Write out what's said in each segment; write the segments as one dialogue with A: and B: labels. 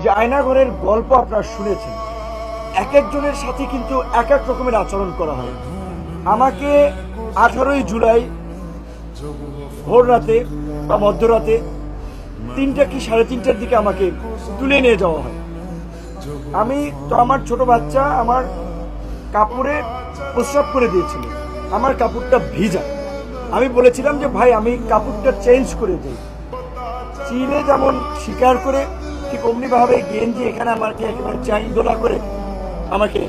A: যে আয়নাঘরের গল্প আপনারা শুনেছেন, এক একজনের সাথে কিন্তু এক এক রকমের আচরণ করা হয়। আমাকে 18ই জুলাই ভোর রাতে বা মধ্যরাতে 3টা কি 3:30টার দিকে আমাকে তুলে নিয়ে যাওয়া হয়। আমি তো আমার ছোট বাচ্চা আমার কাপড়ে প্রস্রাব করে দিয়েছিল, আমার কাপড়টা ভিজা। আমি বলেছিলাম যে ভাই আমি কাপড়টা চেঞ্জ করে দিই। চিলে যেমন স্বীকার করে ঠিক অমনি ভাবে গেঞ্জি এখানে আমাকে একেবারে চাই দোলা করে আমাকে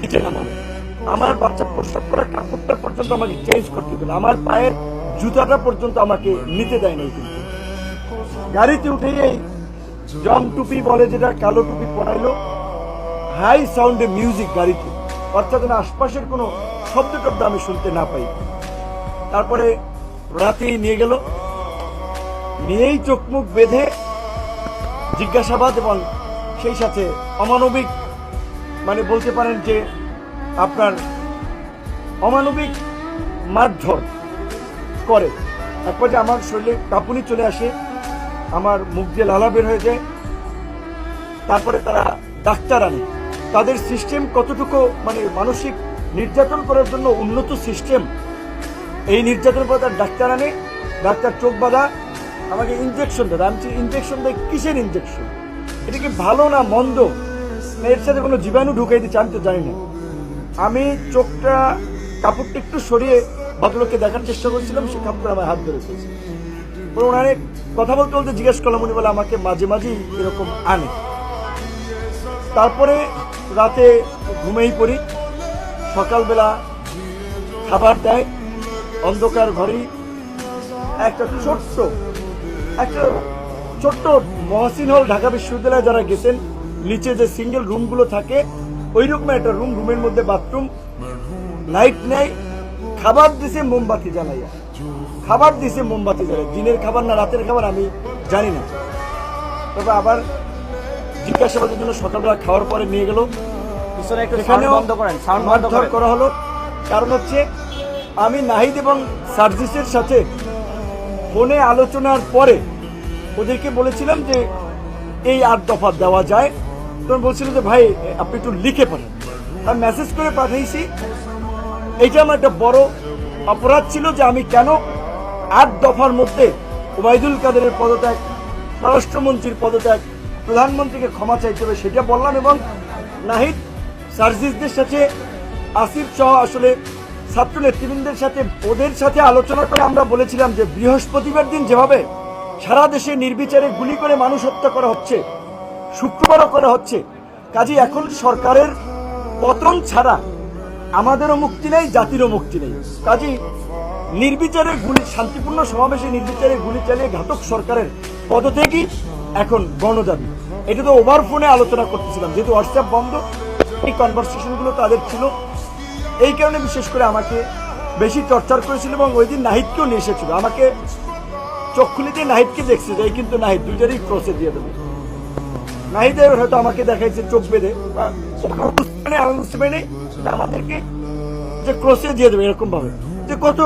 A: নিচে নামানো। আমার বাচ্চা প্রস্রাব করা কাপড়টা পর্যন্ত আমাকে চেঞ্জ করতে দিল, আমার পায়ের জুতাটা পর্যন্ত আমাকে নিতে দেয় নাই। কিন্তু গাড়িতে উঠে এই জম টুপি বলে যেটা, কালো টুপি পরাইলো, হাই সাউন্ডে মিউজিক গাড়িতে, অর্থাৎ আশপাশের কোনো শব্দ টব্দ আমি শুনতে না পাই। তারপরে রাতেই নিয়ে গেল, নিয়েই চোখ মুখ বেঁধে জিজ্ঞাসাবাদ এবং সেই সাথে অমানবিক, মানে বলতে পারেন যে আপনার অমানবিক মারধর করে। তারপর যে আমার শরীরে কাঁপুনি চলে আসে, আমার মুখ দিয়ে লালা বের হয়ে যায়। তারপরে তারা ডাক্তার আনে, তাদের সিস্টেম কতটুকু মানে মানসিক নির্যাতন করার জন্য উন্নত সিস্টেম। এই নির্যাতন করে তার ডাক্তার আনে, ডাক্তার চোখ বাঁধা আমাকে ইনজেকশন দেয়। আমি ইনজেকশন দেয় কিসের ইনজেকশন, এটা কি ভালো না মন্দ, এর সাথে কোনো জীবাণু ঢুকাই দিচ্ছে আমি তো জানি না। আমি চোখটা কাপড়টা একটু সরিয়ে ভদ্রলোককে দেখার চেষ্টা করছিলাম, সে কাপড় আমার হাত ধরে ফেলছে। ওনারে কথা বলতে বলতে জিজ্ঞেস করলাম, উনি বলে আমাকে মাঝে মাঝেই এরকম আনে। তারপরে রাতে ঘুমেই পড়ি, সকালবেলা খাবার দেয় অন্ধকার ঘরেই। একটা ছোট্ট মহসিন হল ঢাকা বিশ্ববিদ্যালয়ে যারা গেছেন, নিচে যে সিঙ্গেল রুমগুলো থাকে ওইরকম একটা রুমের মধ্যে বাথরুম, লাইট নেই, খাবার দিছে মোমবাতি জ্বালাইয়া, দিনের খাবার না রাতের খাবার আমি জানি না। তবে আবার জিজ্ঞাসাবাদের জন্য সকালবেলা খাওয়ার পরে নিয়ে গেল, মারধর করা হলো। কারণ হচ্ছে আমি নাহিদ এবং সার্জিসের সাথে ফোনে আলোচনার পরে ওদেরকে বলেছিলাম যে এই 8 দফা দেওয়া যায়। তখন বলছিল যে ভাই আপনি একটু লিখে পাঠান। আমি মেসেজ করে পাঠাইছি। এইটা আমার একটা বড় অপরাধ ছিল যে আমি কেন 8 দফার মধ্যে ওবায়দুল কাদেরের পদত্যাগ, স্বরাষ্ট্রমন্ত্রীর পদত্যাগ, প্রধানমন্ত্রীকে ক্ষমা চাইতে হবে সেটা বললাম। এবং নাহিদ সার্জিসদের সাথে, আসিফ সহ আসলে ছাত্র নেতৃবৃন্দের সাথে, ওদের সাথে আলোচনা করে আমরা বলেছিলাম যে বৃহস্পতিবার দিন যেভাবে সারা দেশে নির্বিচারে গুলি করে মানুষ হত্যা করা হচ্ছে, শুক্রবারও করা হচ্ছে, কাজে এখন সরকারের পতন ছাড়া আমাদেরও মুক্তি নেই, জাতিরও মুক্তি নেই। কাজে নির্বিচারে গুলি, শান্তিপূর্ণ সমাবেশে নির্বিচারে গুলি চালিয়ে ঘাতক সরকারের পদত্যাগই এখন গণদাবি। এটা তো ওভার ফোনে আলোচনা করতেছিলাম, যেহেতু হোয়াটসঅ্যাপ বন্ধ, এই কনভারসেশনগুলো তাদের ছিল। এই কারণে বিশেষ করে আমাকে বেশি টর্চার করেছিল এবং ওই দিন নাহিদকেও নিয়ে এসেছিল। আমাকে চোখ খুলে দিয়ে নাহিদকে দেখছে যে কিন্তু নাহিদ দুইটারই ক্রসে দিয়ে দেবে। নাহিদের হয়তো আমাকে দেখাইছে চোখ বেঁধে, আমাদেরকে যে ক্রসে দিয়ে দেবে এরকম ভাবে, যে কত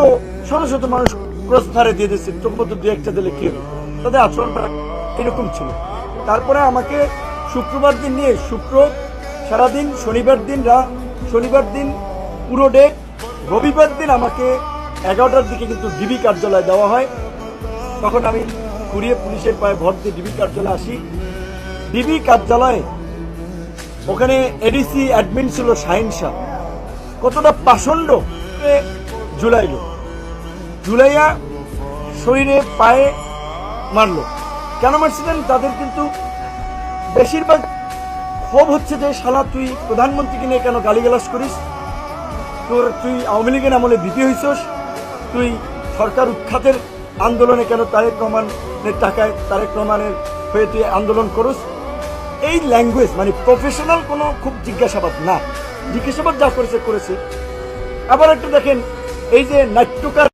A: শত শত মানুষ ক্রস ধারে দিয়ে দিচ্ছে, চোখ মতো দু একটা দিলে কি হবে, তাদের আচরণটা এরকম ছিল। তারপরে আমাকে শুক্রবার দিন নিয়ে সারাদিন, শনিবার দিন পুরো ডে, রবিবার দিন আমাকে 11টার দিকে কিন্তু ডিবি কার্যালয়ে দেওয়া হয়। তখন আমি ঘুরিয়ে পুলিশের পায়ে ভর দিয়ে ডিবি কার্যালয়ে আসি। ডিবি কার্যালয়ে ওখানে এডিসি অ্যাডমিন ছিল শাহিন শাহ, কতটা পাষণ্ড ঝুলাইয়া শরীরে পায়ে মারলো। কেন মারছিলেন তাদের কিন্তু বেশিরভাগ ক্ষোভ হচ্ছে যে শালা তুই প্রধানমন্ত্রীকে নিয়ে কেন গালিগালাজ করিস, তুই আওয়ামী লীগের আমলে বিপি হইছস, তুই সরকার উৎখাতের আন্দোলনে কেন তারেক রহমানের টাকায় তারেক রহমানের হয়ে তুই আন্দোলন করস। এই ল্যাঙ্গুয়েজ মানে প্রফেশনাল কোনো খুব জিজ্ঞাসাবাদ না, জিজ্ঞাসাবাদ যা করেছে। আবার একটু দেখেন এই যে নাট্যকার